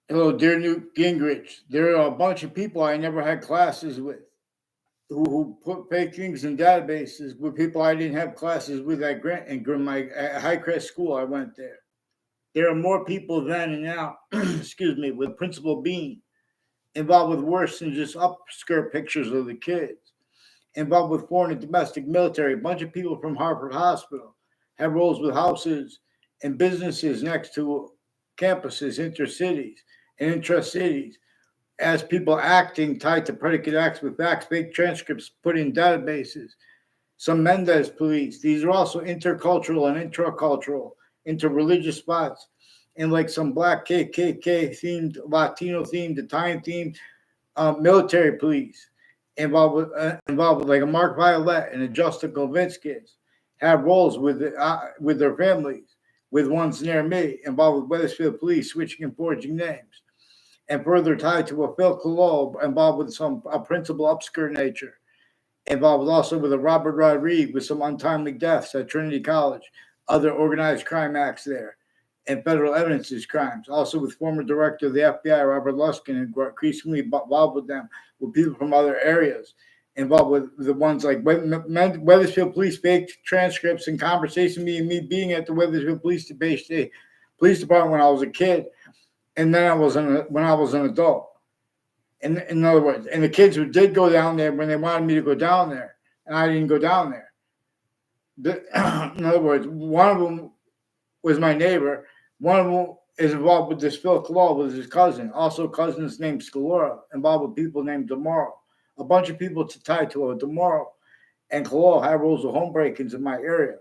Hello, dear Newt Gingrich. There are a bunch of people I never had classes with who put fake things in databases with people I didn't have classes with at Grant and my at Highcrest School. I went there. There are more people then and now, excuse me, with Principal Bean involved with worse than just upskirt pictures of the kids, involved with foreign and domestic military. A bunch of people from Harvard Hospital have roles with houses and businesses next to campuses, intercities, and intra-cities as people acting tied to predicate acts with facts, fake transcripts put in databases. Some Mendez police. These are also intercultural and intracultural, interreligious spots. And like some black KKK themed, Latino themed, Italian themed military police involved with like a Mark Violette and a Justin Kulvinskas have roles with their families, with ones near me, involved with Wethersfield police switching and forging names, and further tied to a Phil Collob involved with some a principal upskirt nature, involved also with a Robert Rodriguez with some untimely deaths at Trinity College, other organized crime acts there, and federal evidences crimes. Also with former director of the FBI, Robert Luskin, and increasingly involved with them, with people from other areas, involved with the ones like Wethersfield Police fake transcripts and conversation me being at the Wethersfield Police Department when I was a kid, and then when I was an adult. In other words, and the kids who did go down there when they wanted me to go down there, and I didn't go down there. In other words, one of them was my neighbor. One of them is involved with this Phil Claw with his cousin. Also, cousins named Scalora, involved with people named DeMauro. A bunch of people tied to a DeMauro and Claw had rules of home break-ins in my area.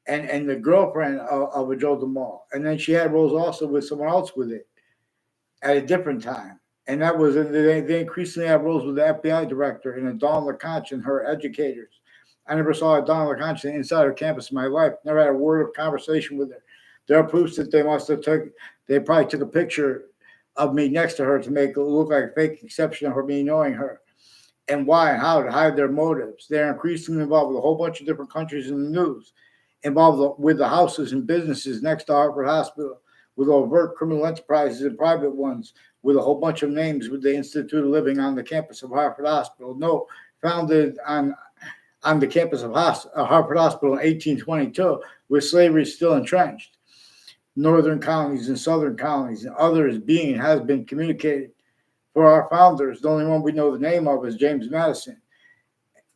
And the girlfriend of a Joe DeMauro. And then she had roles also with someone else with it at a different time. And that was, they increasingly have roles with the FBI director and a Dawn LaConch and her educators. I never saw a Dawn LaConch inside her campus in my life. Never had a word of conversation with her. There are proofs that they probably took a picture of me next to her to make it look like a fake exception of her me knowing her. And why and how to hide their motives. They're increasingly involved with a whole bunch of different countries in the news, involved with the houses and businesses next to Harvard Hospital, with overt criminal enterprises and private ones, with a whole bunch of names with the Institute of Living on the campus of Harvard Hospital. No, founded on the campus of Harvard Hospital in 1822, where slavery is still entrenched. Northern colonies and southern colonies and others has been communicated. For our founders, the only one we know the name of is James Madison.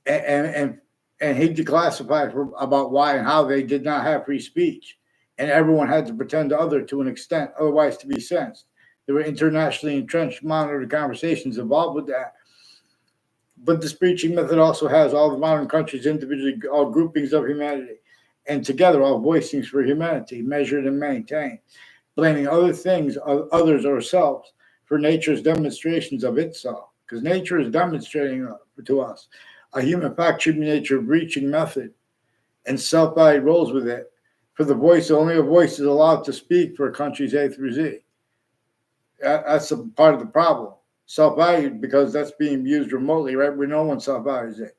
And he declassified about why and how they did not have free speech. And everyone had to pretend to other to an extent, otherwise to be sensed. There were internationally entrenched monitored conversations involved with that. But this preaching method also has all the modern countries individually, all groupings of humanity, and together all voicings for humanity, measured and maintained, blaming other things, others, or selves for nature's demonstrations of itself. Because nature is demonstrating to us a human fact should be nature breaching method, and self-value rolls with it. For the voice, only a voice is allowed to speak for countries A through Z. That's a part of the problem. Self-valued because that's being used remotely, right? Where no one self-values it.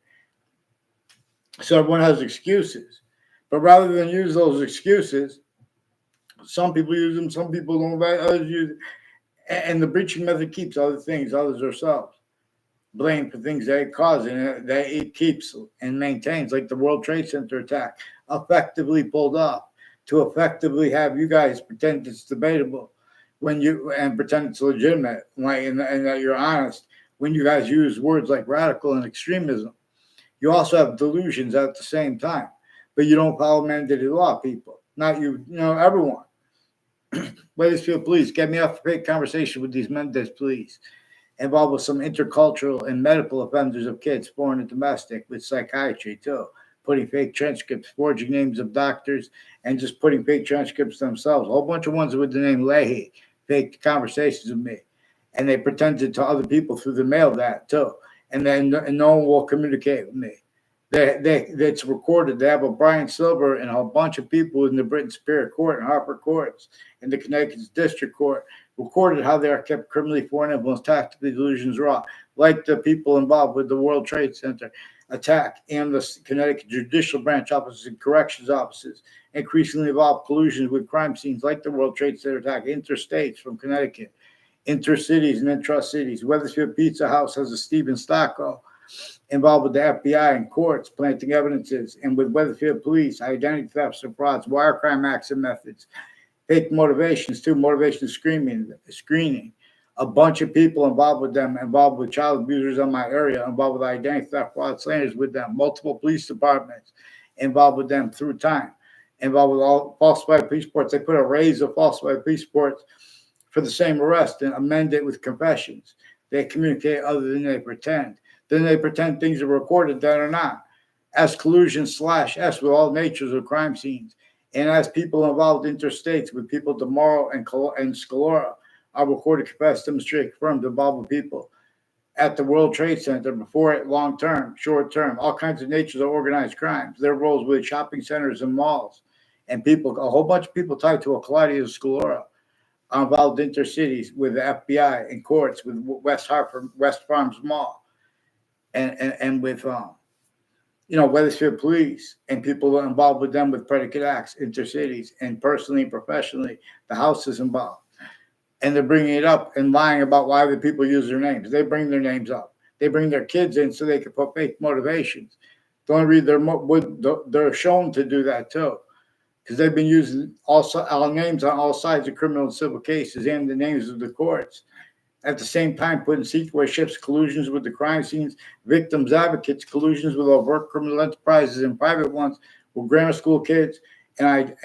So everyone has excuses. But rather than use those excuses, some people use them, some people don't value, others use it. And the breaching method keeps other things, others ourselves, blamed for things they cause, and that it keeps and maintains, like the World Trade Center attack, effectively pulled off to effectively have you guys pretend it's debatable and pretend it's legitimate, like, and that you're honest when you guys use words like radical and extremism. You also have delusions at the same time, but you don't follow mandated law, people. Not you, everyone. Wethersfield police, get me off a fake conversation with these Mendez police, involved with some intercultural and medical offenders of kids, foreign and domestic, with psychiatry too, putting fake transcripts, forging names of doctors, and just putting fake transcripts themselves. A whole bunch of ones with the name Leahy, fake conversations with me, and they pretended to other people through the mail that too, and then no one will communicate with me. It's recorded. They have a Brian Silver and a bunch of people in the Britain Superior Court and Harper Courts and the Connecticut's District Court recorded how they are kept criminally foreign influence, tactically delusions raw, like the people involved with the World Trade Center attack and the Connecticut Judicial Branch offices and corrections offices, increasingly involved collusions with crime scenes like the World Trade Center attack, interstates from Connecticut, intercities and intra-cities. Wethersfield Pizza House has a Stephen Stocko involved with the FBI and courts, planting evidences, and with Wethersfield Police, identity thefts and frauds, wire crime acts and methods, fake motivations too, motivation screening. A bunch of people involved with them, involved with child abusers in my area, involved with identity theft, fraud, slanders with them, multiple police departments involved with them through time, involved with all falsified police reports. They put a raise of falsified police reports for the same arrest and amend it with confessions. They communicate other than they pretend. Then they pretend things are recorded that are not. As collusion /S with all natures of crime scenes. And as people involved interstates with people tomorrow and Scalora are recorded, confessed, demonstrated, confirmed, involved with people at the World Trade Center before it, long term, short term, all kinds of natures of organized crimes. Their roles with shopping centers and malls and people, a whole bunch of people tied to a Claudia Scalora are involved intercities with the FBI and courts with West Farms Mall and with Wethersfield Police and people involved with them with predicate acts, intercities, and personally and professionally, the House is involved. And they're bringing it up and lying about why the people use their names. They bring their names up. They bring their kids in so they can put fake motivations. The only reason they're shown to do that too, because they've been using all names on all sides of criminal and civil cases and the names of the courts. At the same time, putting sequesterships, collusions with the crime scenes, victims, advocates, collusions with overt criminal enterprises and private ones, where grammar school kids and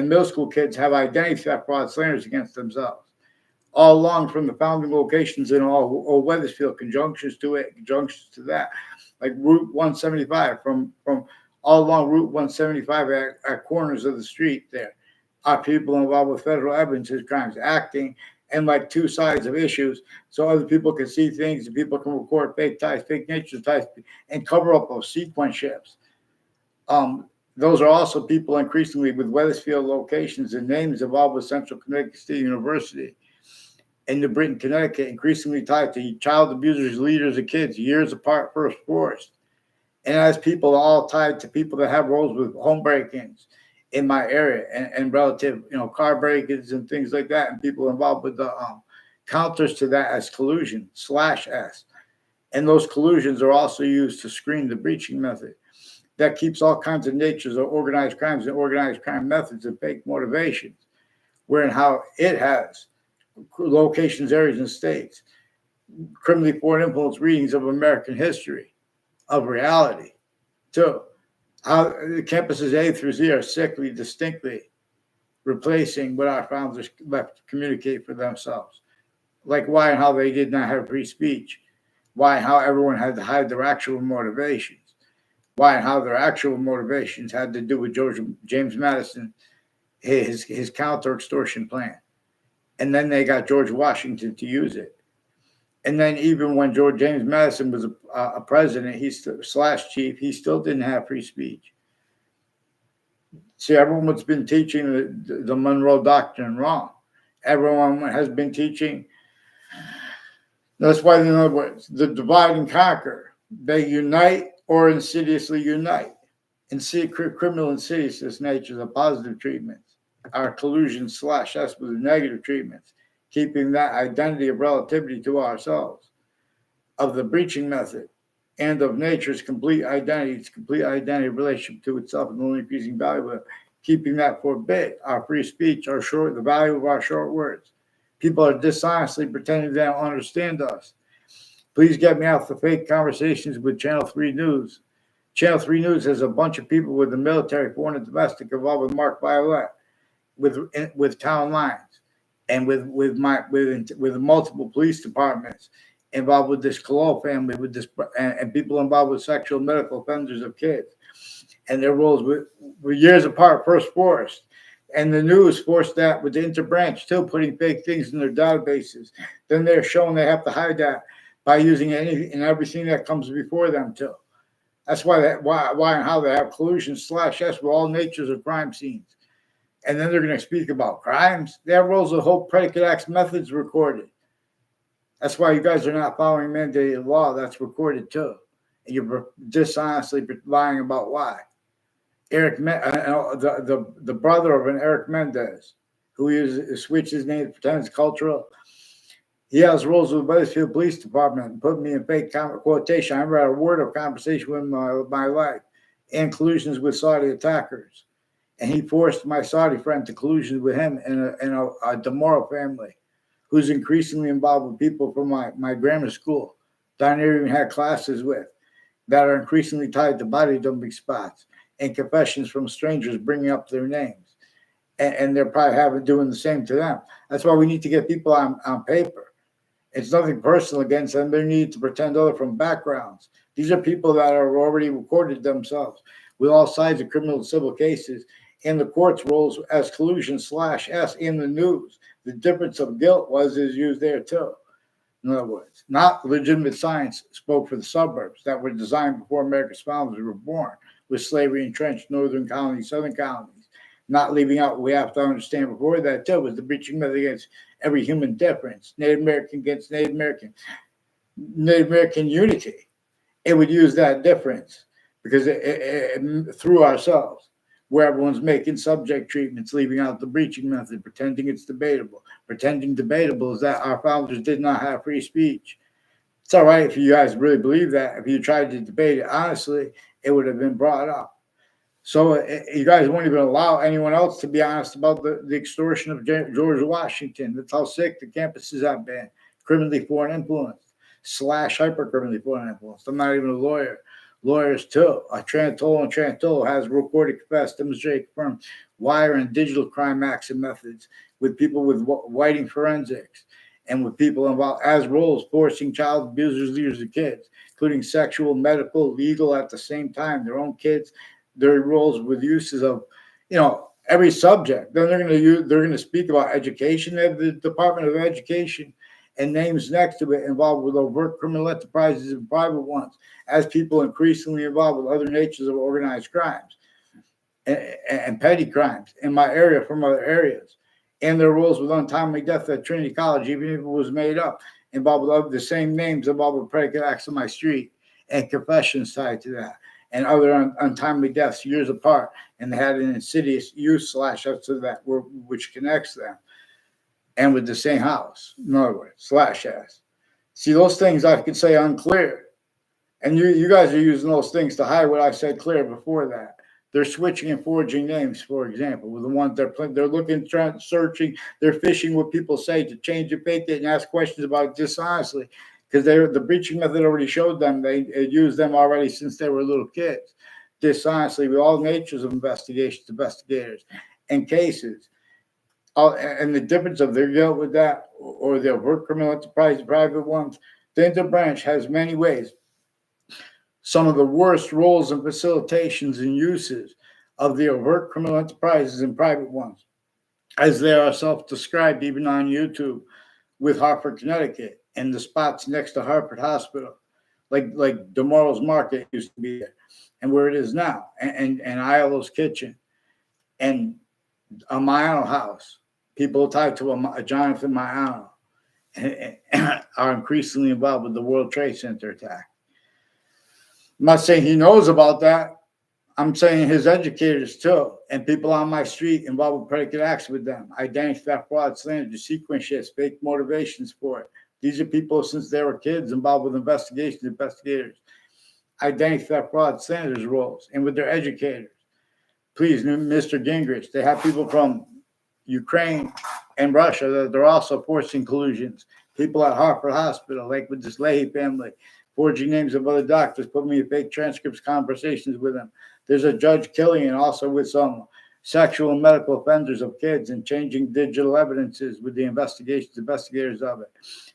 middle school kids have identity theft, fraud, slanders against themselves. All along from the founding locations in all Wethersfield, conjunctions to it, conjunctions to that, like Route 175 from all along Route 175 at corners of the street. There are people involved with federal evidence of crimes, acting and like two sides of issues, so other people can see things and people can record fake ties, fake nature ties, and cover up those sequence ships. Those are also people increasingly with Wethersfield locations and names involved with Central Connecticut State University and New Britain, Connecticut, increasingly tied to child abusers, leaders of kids, years apart, first forced. And as people all tied to people that have roles with home break-ins in my area and relative, car break-ins and things like that, and people involved with the counters to that as collusion /S. And those collusions are also used to screen the breaching method. That keeps all kinds of natures of organized crimes and organized crime methods and fake motivations, where and how it has locations, areas, and states, criminally foreign influence readings of American history, of reality, too. How the campuses A through Z are sickly, distinctly replacing what our founders left to communicate for themselves. Like why and how they did not have free speech. Why and how everyone had to hide their actual motivations. Why and how their actual motivations had to do with James Madison, his counter-extortion plan. And then they got George Washington to use it. And then even when James Madison was a president, /chief, he still didn't have free speech. See, everyone's been teaching the Monroe Doctrine wrong. Everyone has been teaching. That's why, in other words, the divide and conquer. They unite or insidiously unite. And see, criminal insidiousness natures of positive treatments. Our collusion /S with negative treatments. Keeping that identity of relativity to ourselves, of the breaching method, and of nature's complete identity, its complete identity relationship to itself, and only increasing value of it, keeping that forbid, our free speech, the value of our short words. People are dishonestly pretending they don't understand us. Please get me off the fake conversations with Channel 3 News. Channel 3 News has a bunch of people with the military, foreign and domestic, involved with Mark Violette, with town lines. And with multiple police departments involved with this Colo family, with this and people involved with sexual medical offenders of kids, and their roles were years apart, first forced, and the news forced that with the interbranch too, putting fake things in their databases. Then they're shown they have to hide that by using anything and everything that comes before them too. That's why and how they have collusion /S with all natures of crime scenes. And then they're going to speak about crimes. They have roles of whole predicate acts methods recorded. That's why you guys are not following mandated law. That's recorded too. And you're dishonestly lying about why. The brother of an Eric Mendez, who switched his name, pretends cultural. He has roles with the Wethersfield Police Department and put me in fake quotation. I never had a word of conversation with my life and collusions with Saudi attackers. And he forced my Saudi friend to collusion with him and a Demoro family who's increasingly involved with people from my grammar school that I never even had classes with that are increasingly tied to body dumping spots and confessions from strangers bringing up their names. And they're probably doing the same to them. That's why we need to get people on paper. It's nothing personal against them. They need to pretend other from backgrounds. These are people that are already recorded themselves with all sides of criminal and civil cases in the court's roles as collusion/S in the news. The difference of guilt is used there too. In other words, not legitimate science spoke for the suburbs that were designed before America's founders were born, with slavery entrenched northern colonies, southern colonies. Not leaving out what we have to understand before that too was the breaching method against every human difference, Native American against Native American unity. It would use that difference because it through ourselves, where everyone's making subject treatments, leaving out the breaching method, pretending it's debatable. Pretending debatable is that our founders did not have free speech. It's all right if you guys really believe that. If you tried to debate it honestly, it would have been brought up. So you guys won't even allow anyone else to be honest about the extortion of George Washington. That's how sick the campuses have been. Criminally foreign influenced / hyper-criminally foreign influenced. I'm not even a lawyer. Lawyers too. Trantolo has recorded, confessed, demonstrated, confirmed wire and digital crime acts and methods with people with whiting forensics and with people involved as roles, forcing child abusers, leaders of kids, including sexual, medical, legal at the same time, their own kids, their roles with uses of, every subject. Then they're going to speak about education. They have the Department of Education and names next to it involved with overt criminal enterprises and private ones, as people increasingly involved with other natures of organized crimes and petty crimes in my area from other areas, and their roles with untimely death at Trinity College, even if it was made up, involved with the same names involved with predicate acts on my street and confessions tied to that, and other untimely deaths years apart, and they had an insidious use / up to that, which connects them. And with the same house, in other words, /s. See, those things I could say unclear. And you guys are using those things to hide what I said clear before that. They're switching and forging names, for example, with the ones they're looking, searching, they're fishing what people say to change it, fake it, and ask questions about it dishonestly. Because the breaching method already showed them they used them already since they were little kids. Dishonestly, with all natures of investigations, investigators, and cases. And the difference of their guilt with that or the overt criminal enterprise, private ones, the interbranch has many ways. Some of the worst roles and facilitations and uses of the overt criminal enterprises and private ones, as they are self-described even on YouTube with Hartford, Connecticut, and the spots next to Hartford Hospital, like Demoral's Market used to be there, and where it is now, and Iolo's Kitchen, and a Maiano House. People tied to a Jonathan Maiano are increasingly involved with the World Trade Center attack. I'm not saying he knows about that. I'm saying his educators too, and people on my street involved with predicate acts with them. Identity theft, fraud, slander, sequence shifts, fake motivations for it. These are people since they were kids involved with investigators. Identity theft, fraud, slander's roles, and with their educators. Please, Mr. Gingrich, they have people from Ukraine and Russia that they're also forcing collusions. People at Hartford Hospital, like with this Leahy family, forging names of other doctors, putting me in fake transcripts, conversations with them. There's a Judge Killian also with some sexual and medical offenders of kids and changing digital evidences with the investigators of it.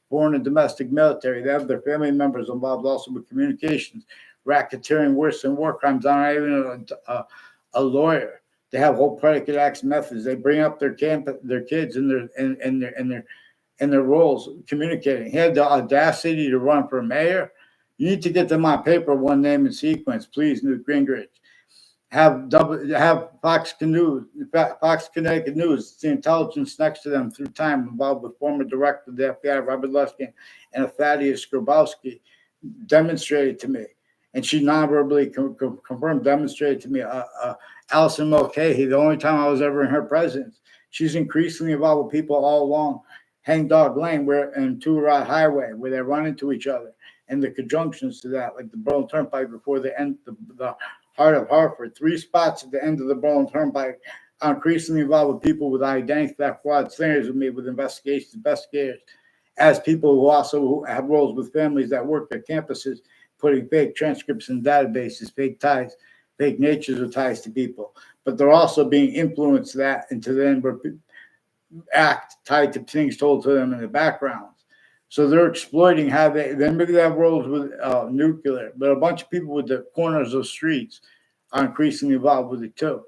Foreign and domestic military, they have their family members involved also with communications, racketeering, worse than war crimes. I'm not even a lawyer. They have whole predicate acts methods. They bring up their kids and their roles communicating. He had the audacity to run for mayor. You need to get them on paper, one name and sequence, please, Newt Gingrich. Have Fox Connecticut News, the intelligence next to them through time, involved with former director of the FBI, Robert Luskin, and Thaddeus Grabowski, demonstrated to me. And she non-verbally confirmed, demonstrated to me, Allison Mulcahy, the only time I was ever in her presence. She's increasingly involved with people all along Hangdog Lane, and Two Rod Highway, where they run into each other, and the conjunctions to that, like the Berlin Turnpike before the heart of Hartford. 3 spots at the end of the Berlin Turnpike are increasingly involved with people with identity theft, fraud, slingers with me, with investigators, as people who have roles with families that work at campuses, putting fake transcripts in databases, fake ties, fake natures of ties to people. But they're also being influenced that into then act tied to things told to them in the backgrounds. So they're exploiting how maybe they have roles with nuclear, but a bunch of people with the corners of streets are increasingly involved with it too.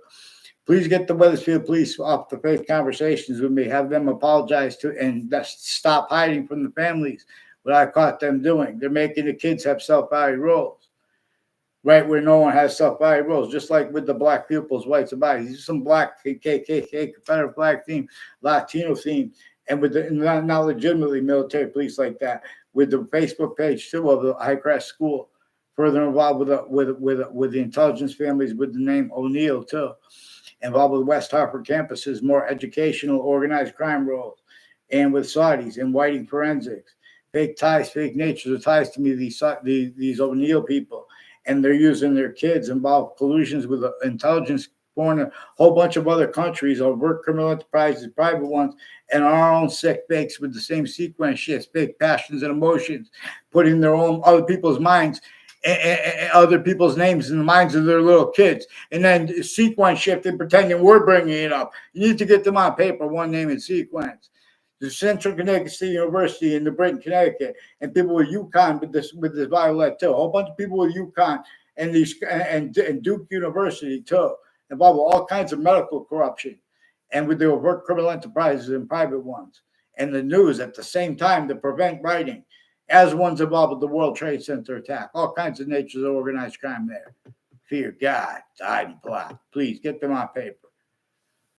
Please get the Wethersfield police off the fake conversations with me. Have them apologize to and stop hiding from the families what I caught them doing. They're making the kids have self-value roles, right, where no one has self-value roles, just like with the black pupils, whites and bodies. These are some black KKK, Confederate flag theme, Latino theme, and with the not legitimately military police like that, with the Facebook page too of the Highcrest School, further involved with the intelligence families with the name O'Neill too. Involved with West Hartford campuses, more educational, organized crime roles, and with Saudis and whiting forensics, fake ties, fake natures of ties to me, these O'Neill people, and they're using their kids, involved collusions with intelligence, foreign, a whole bunch of other countries, overt criminal enterprises, private ones, and our own sick fakes with the same sequence shifts, fake passions and emotions, putting their own other people's minds other people's names in the minds of their little kids, and then sequence shifting, pretending we're bringing it up. You need to get them on paper, one name in sequence. The Central Connecticut State University in the Britain, Connecticut, and people with UConn with this Violette too. A whole bunch of people with UConn and Duke University too, involved with all kinds of medical corruption, and with the overt criminal enterprises and private ones, and the news at the same time to prevent writing, as one's involved with the World Trade Center attack, all kinds of natures of organized crime there. Fear God, hiding plot. Please get them on paper.